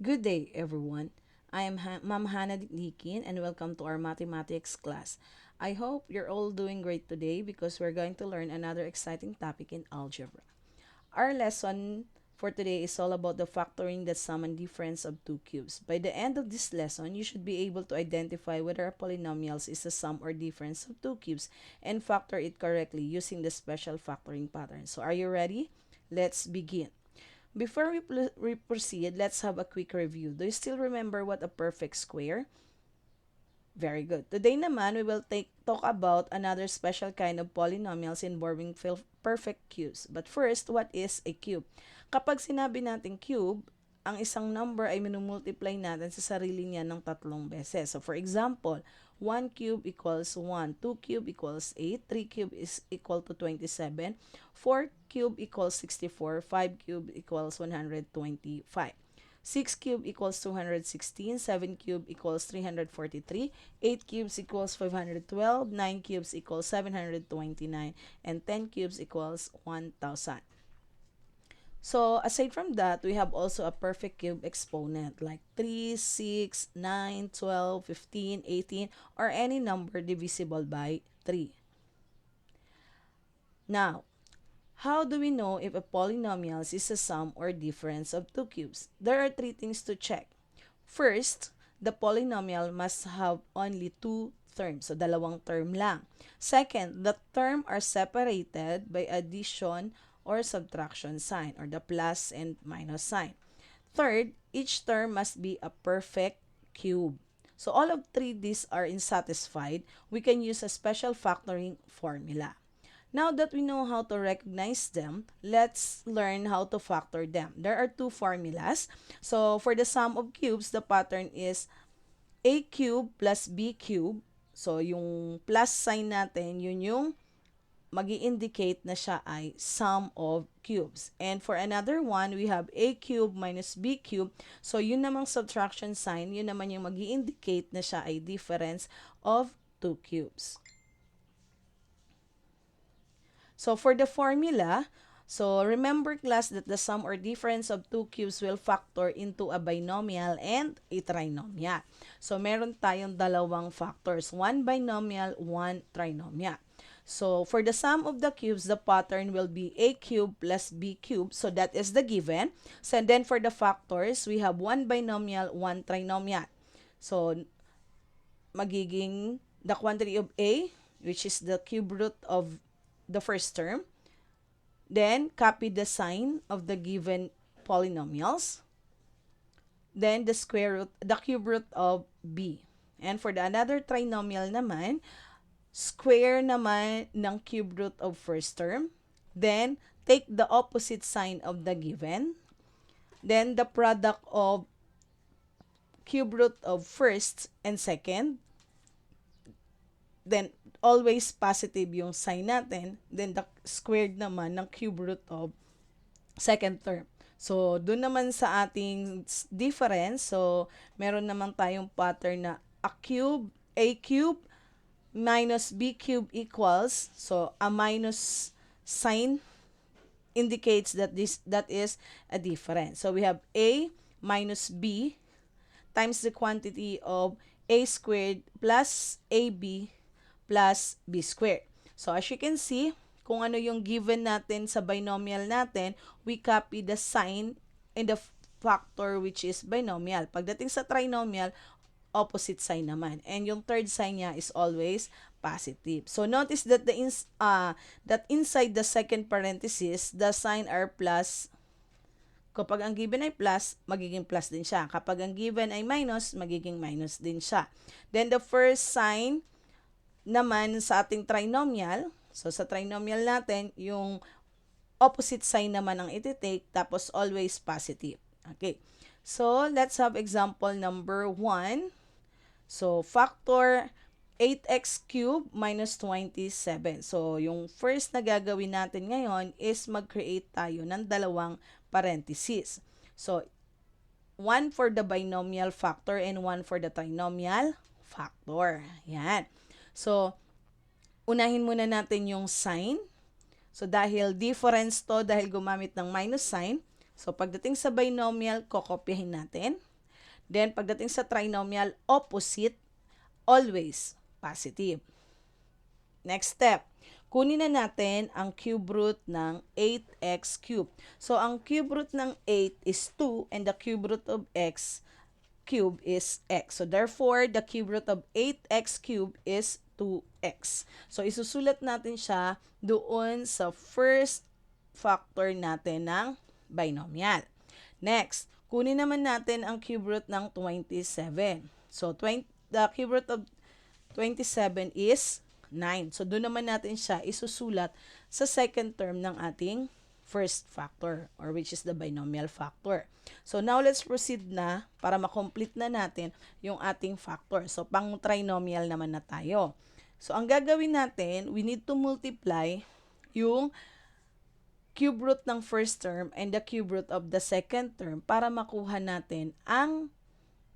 Good day, everyone. I am Ma'am Hannah Dikin and welcome to our mathematics class. I hope you're all doing great today because we're going to learn another exciting topic in algebra. Our lesson for today is all about the factoring the sum and difference of two cubes. By the end of this lesson, you should be able to identify whether a polynomial is the sum or difference of two cubes and factor it correctly using the special factoring pattern. So are you ready? Let's begin. Before we proceed, let's have a quick review. Do you still remember what a perfect square? Very good. Today naman, we will talk about another special kind of polynomials involving perfect cubes. But first, what is a cube? Kapag sinabi natin cube, ang isang number ay minumultiply natin sa sarili niya ng tatlong beses. So for example, 1 cube equals 1, 2 cube equals 8, 3 cube is equal to 27, 4 cube equals 64, 5 cube equals 125. 6 cube equals 216, 7 cube equals 343, 8 cubes equals 512, 9 cubes equals 729, and 10 cubes equals 1000. So, aside from that, we have also a perfect cube exponent like 3, 6, 9, 12, 15, 18, or any number divisible by 3. Now, how do we know if a polynomial is a sum or difference of two cubes? There are three things to check. First, the polynomial must have only two terms, so dalawang term lang. Second, the term are separated by addition or subtraction sign, or the plus and minus sign. Third, each term must be a perfect cube. So all of three these are unsatisfied, we can use a special factoring formula. Now that we know how to recognize them, let's learn how to factor them. There are two formulas. So for the sum of cubes, the pattern is a cube plus b cube. So yung plus sign natin, yun yung magi-indicate na siya ay sum of cubes. And for another one, we have a cube minus b cube. So yun namang subtraction sign, yun naman yung magi-indicate na siya ay difference of two cubes. So for the formula, so remember class that the sum or difference of two cubes will factor into a binomial and a trinomial. So meron tayong dalawang factors, one binomial, one trinomial. So for the sum of the cubes, the pattern will be a cube plus b cube. So that is the given. So and then for the factors, we have one binomial, one trinomial. So magiging the quantity of a, which is the cube root of the first term, then copy the sign of the given polynomials, then the square root, the cube root of b. And for the another trinomial naman, square naman ng cube root of first term, then take the opposite sign of the given, then the product of cube root of first and second, then always positive yung sign natin, then the squared naman ng cube root of second term. So, doon naman sa ating difference, so, meron naman tayong pattern na a cube minus b cube equals, so, a minus sign indicates that that is a difference. So, we have a minus b times the quantity of a squared plus ab plus b squared. So, as you can see, kung ano yung given natin sa binomial natin, we copy the sign in the factor which is binomial. Pagdating sa trinomial, opposite sign naman. And yung third sign niya is always positive. So, notice that that inside the second parenthesis, the sign are plus. Kapag ang given ay plus, magiging plus din siya. Kapag ang given ay minus, magiging minus din siya. Then, the first sign naman sa ating trinomial, so sa trinomial natin, yung opposite sign naman ang iti-take, tapos always positive. Okay. So, let's have example number 1. So, factor 8x cubed minus 27. So, yung first na gagawin natin ngayon is mag-create tayo ng dalawang parentheses. So, one for the binomial factor and one for the trinomial factor. Yan. So, unahin muna natin yung sign. So, dahil difference to, dahil gumamit ng minus sign, so pagdating sa binomial, kokopyahin natin. Then, pagdating sa trinomial, opposite, always positive. Next step, kunin na natin ang cube root ng 8x cube. So, ang cube root ng 8 is 2 and the cube root of x cube is x. So, therefore, the cube root of 8x cube is 2x. So, isusulat natin siya doon sa first factor natin ng binomial. Next, kunin naman natin ang cube root ng 27. So, the cube root of 27 is 9. So, doon naman natin siya isusulat sa second term ng ating first factor or which is the binomial factor. So, now let's proceed na para makomplete na natin yung ating factor. So, pang trinomial naman na tayo. So, ang gagawin natin, we need to multiply yung cube root ng first term and the cube root of the second term para makuha natin ang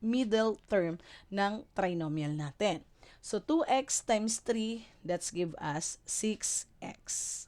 middle term ng trinomial natin. So, 2x times 3, that's give us 6x.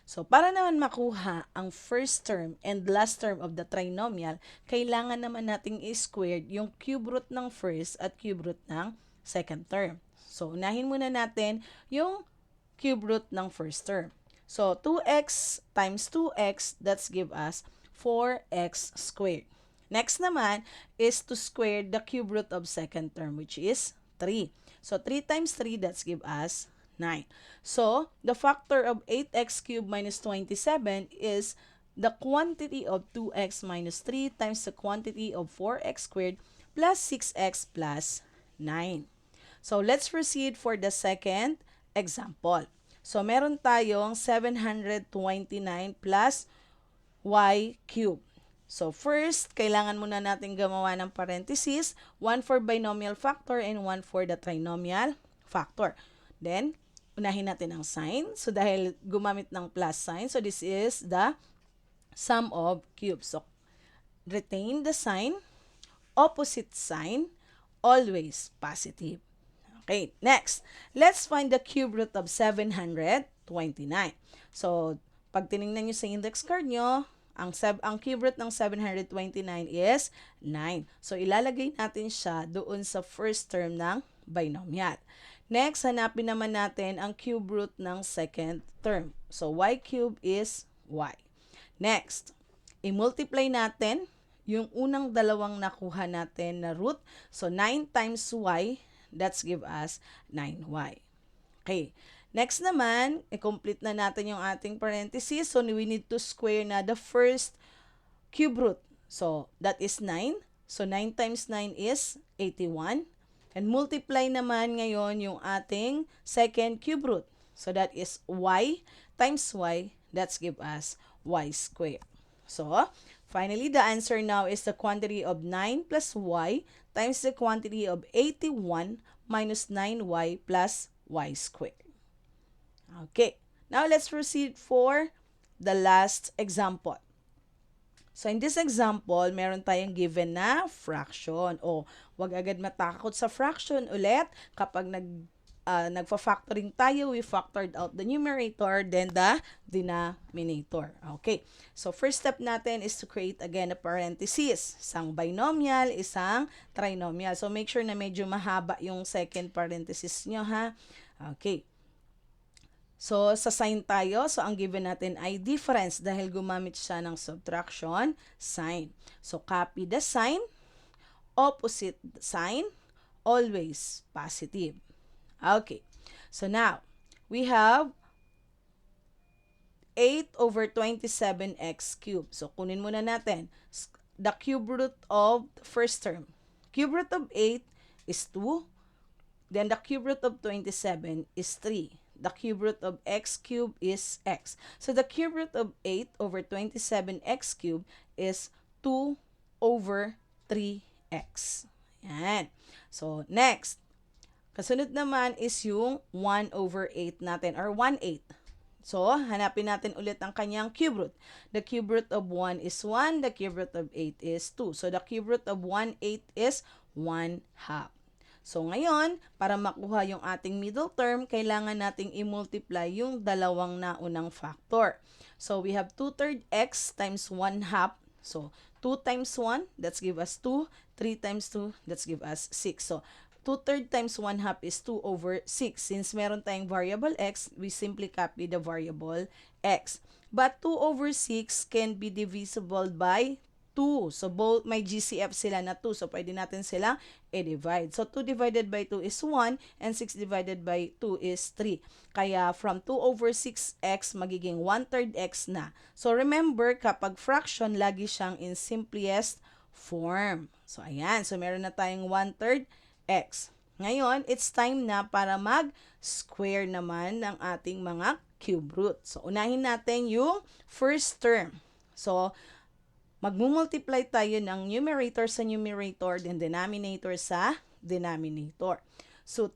So, para naman makuha ang first term and last term of the trinomial, kailangan naman nating i-squared yung cube root ng first at cube root ng second term. So, unahin muna natin yung cube root ng first term. So, 2x times 2x, that's give us 4x squared. Next naman is to square the cube root of second term, which is 3. So, 3 times 3, that's give us 9. So, the factor of 8x cubed minus 27 is the quantity of 2x minus 3 times the quantity of 4x squared plus 6x plus 9. So, let's proceed for the second example. So, meron tayong 729 plus y cubed. So, first, kailangan muna natin gumawa ng parenthesis, one for binomial factor and one for the trinomial factor. Then, unahin natin ang sign. So, dahil gumamit ng plus sign, so this is the sum of cubes. So, retain the sign, opposite sign, always positive. Okay, next, let's find the cube root of 729. So, pag tinignan nyo sa index card nyo, ang cube root ng 729 is 9. So, ilalagay natin siya doon sa first term ng binomial. Next, hanapin naman natin ang cube root ng second term. So, y cube is y. Next, i-multiply natin yung unang dalawang nakuha natin na root. So, 9 times y, that's give us 9y. Okay. Next naman, i-complete na natin yung ating parenthesis. So, we need to square na the first cube root. So, that is 9. So, 9 times 9 is 81. And multiply naman ngayon yung ating second cube root. So, that is y times y. That's give us y squared. So, finally, the answer now is the quantity of 9 plus y times the quantity of 81 minus 9y plus y squared. Okay, now let's proceed for the last example. So, in this example, meron tayong given na fraction. O, wag agad matakot sa fraction ulit. Kapag nagfa-factoring tayo, we factored out the numerator, then the denominator. Okay, so first step natin is to create again a parenthesis. Isang binomial, isang trinomial. So, make sure na medyo mahaba yung second parenthesis nyo, ha? Okay. So, sa sign tayo. So, ang given natin ay difference dahil gumamit siya ng subtraction sign. So, copy the sign, opposite sign, always positive. Okay. So, now, we have 8 over 27x cubed. So, kunin muna natin the cube root of first term. Cube root of 8 is 2. Then, the cube root of 27 is 3. The cube root of x cubed is x. So, the cube root of 8 over 27x cubed is 2 over 3x. Yan. So, next. Kasunod naman is yung 1 over 8 natin or 1/8. So, hanapin natin ulit ang kanyang cube root. The cube root of 1 is 1. The cube root of 8 is 2. So, the cube root of 1/8 is 1/2. So, ngayon, para makuha yung ating middle term, kailangan nating i-multiply yung dalawang naunang factor. So, we have 2/3 x times 1/2. So, 2 times 1, that's give us 2. 3 times 2, that's give us 6. So, 2/3 times 1/2 is 2 over 6. Since meron tayong variable x, we simply copy the variable x. But 2 over 6 can be divisible by 2. So, both may GCF sila na 2. So, pwede natin silang i-divide. So, 2 divided by 2 is 1 and 6 divided by 2 is 3. Kaya, from 2 over 6x, magiging 1/3 x na. So, remember, kapag fraction, lagi siyang in simplest form. So, ayan. So, meron na tayong 1/3 x. Ngayon, it's time na para mag-square naman ng ating mga cube root. So, unahin natin yung first term. So, magmumultiply tayo ng numerator sa numerator, then denominator sa denominator. So,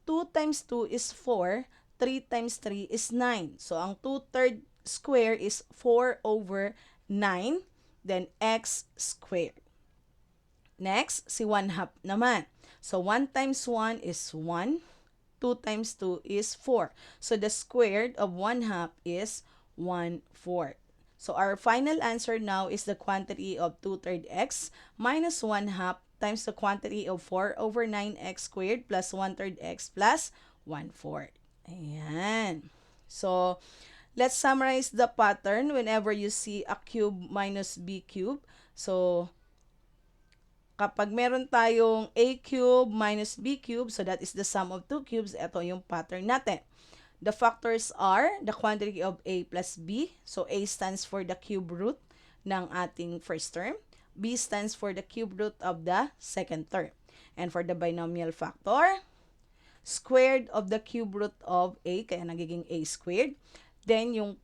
2 times 2 is 4, 3 times 3 is 9. So, ang 2/3 square is 4 over 9, then x squared. Next, si 1/2 naman. So, 1 times 1 is 1, 2 times 2 is 4. So, the squared of 1/2 is 1/4. So, our final answer now is the quantity of 2/3 x minus 1/2 times the quantity of 4 over 9x squared plus 1/3 x plus 1/4. Ayan. So, let's summarize the pattern whenever you see a cube minus b cube. So, kapag meron tayong a cube minus b cube, so that is the sum of two cubes, ito yung pattern natin. The factors are the quantity of a plus b. So, a stands for the cube root ng ating first term. B stands for the cube root of the second term. And for the binomial factor, squared of the cube root of a, kaya nagiging a squared. Then, yung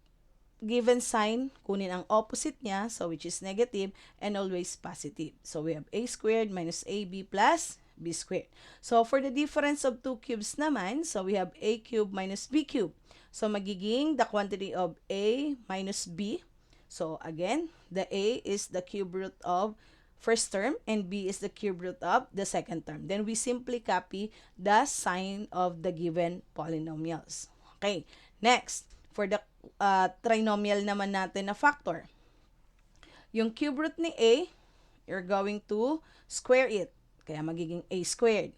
given sign, kunin ang opposite niya, so which is negative, and always positive. So, we have a squared minus ab plus b squared. So, for the difference of two cubes naman, so we have a cube minus b cube. So, magiging the quantity of a minus b. So, again, the a is the cube root of first term and b is the cube root of the second term. Then, we simply copy the sign of the given polynomials. Okay, next, for the trinomial naman natin na factor. Yung cube root ni a, you're going to square it. Kaya magiging a squared.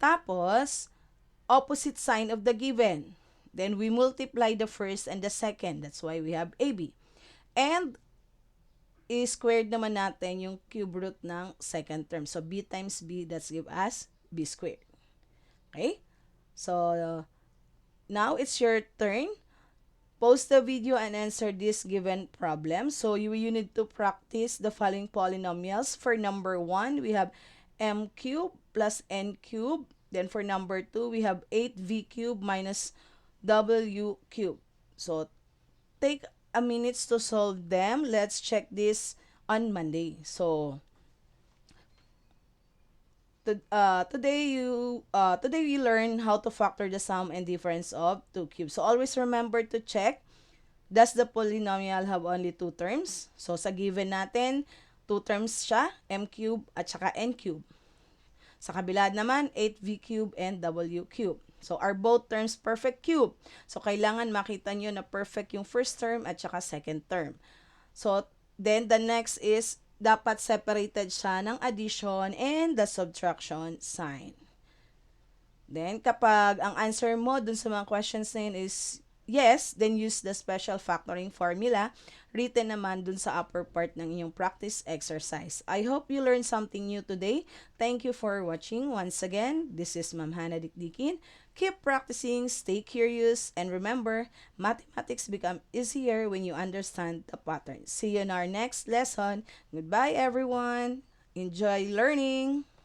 Tapos, opposite sign of the given. Then, we multiply the first and the second. That's why we have ab. And, i-squared naman natin yung cube root ng second term. So, b times b, that's give us b squared. Okay? So, now it's your turn. Pause the video and answer this given problem. So, you need to practice the following polynomials. For number 1, we have m cube plus n cube. Then for number 2, we have 8v cube minus w cube. So, take a minute to solve them. Let's check this on Monday. So, today we learn how to factor the sum and difference of two cubes. So, always remember to check, does the polynomial have only two terms? So, sa given natin, two terms siya, m cube at saka n cube. Sa kabila naman, 8v cube and w cube. So, are both terms perfect cube? So, kailangan makita nyo na perfect yung first term at saka second term. So, then the next is, dapat separated siya ng addition and the subtraction sign. Then, kapag ang answer mo dun sa mga questions na yun is yes, then use the special factoring formula written naman dun sa upper part ng inyong practice exercise. I hope you learned something new today. Thank you for watching. Once again, this is Ma'am Hannah Dikdikin. Keep practicing, stay curious, and remember, mathematics become easier when you understand the pattern. See you in our next lesson. Goodbye, everyone. Enjoy learning.